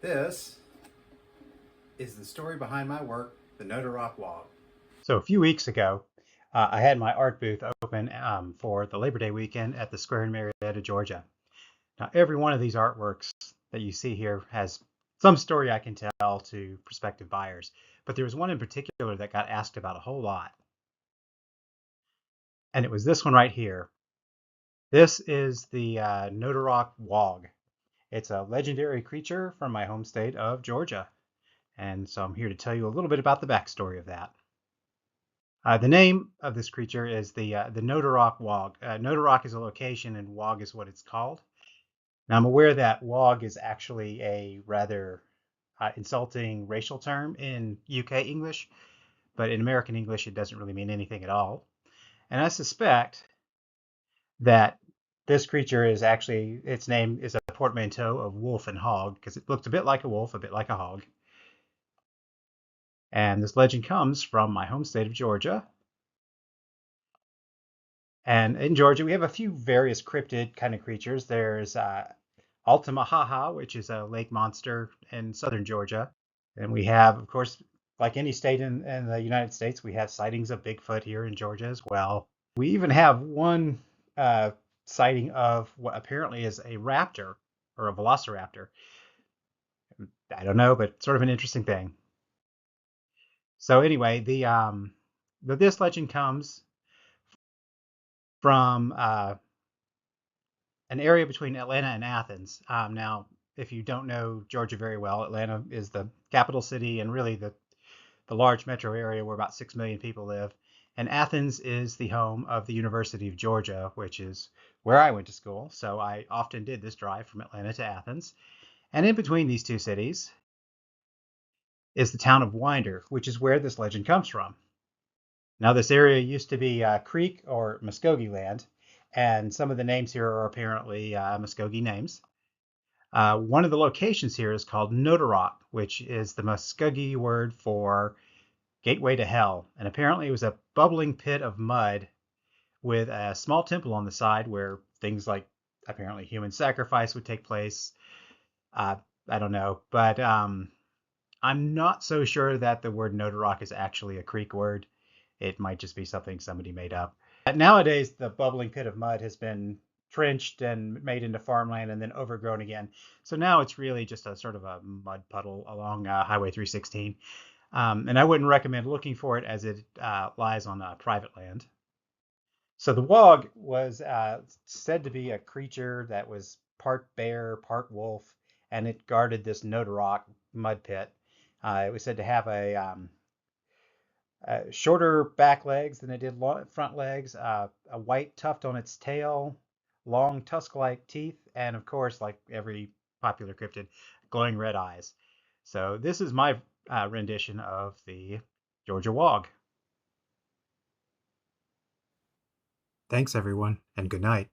This is the story behind my work, the Georgia Wog. So a few weeks ago, I had my art booth open for the Labor Day weekend at the Square in Marietta, Georgia. Now, every one of these artworks that you see here has some story I can tell to prospective buyers, but there was one in particular that got asked about a whole lot, and it was this one right here. This is the Georgia Wog. It's a legendary creature from my home state of Georgia, and so I'm here to tell you a little bit about the backstory of that. The name of this creature is the Nodarok Wog. Nodarok is a location, and Wog is what it's called. Now, I'm aware that Wog is actually a rather insulting racial term in UK English, but in American English, it doesn't really mean anything at all. And I suspect that this creature is actually, its name is a portmanteau of wolf and hog, because it looks a bit like a wolf, a bit like a hog. And this legend comes from my home state of Georgia. And in Georgia, we have a few various cryptid kind of creatures. There's Altamahaha, which is a lake monster in southern Georgia. And we have, of course, like any state in the United States, we have sightings of Bigfoot here in Georgia as well. We even have one sighting of what apparently is a raptor or a velociraptor. I don't know, but sort of an interesting thing. So anyway, this legend comes from an area between Atlanta and Athens. Now, if you don't know Georgia very well, Atlanta is the capital city and really the large metro area where about 6 million people live. And Athens is the home of the University of Georgia, which is where I went to school. So I often did this drive from Atlanta to Athens. And in between these two cities is the town of Winder, which is where this legend comes from. Now, this area used to be Creek or Muskogee land, and some of the names here are apparently Muskogee names. One of the locations here is called Nodarok, which is the Muskogee word for gateway to hell. And apparently it was a bubbling pit of mud with a small temple on the side where things like apparently human sacrifice would take place. I don't know, but I'm not so sure that the word Nodarok is actually a Creek word. It might just be something somebody made up. Nowadays, the bubbling pit of mud has been trenched and made into farmland and then overgrown again. So now it's really just a sort of a mud puddle along Highway 316. And I wouldn't recommend looking for it as it lies on private land. So the Wog was said to be a creature that was part bear, part wolf, and it guarded this Nodarok mud pit. It was said to have shorter back legs than it did front legs, a white tuft on its tail, long tusk-like teeth, and of course, like every popular cryptid, glowing red eyes. So this is my rendition of the Georgia Wog. Thanks, everyone, and good night.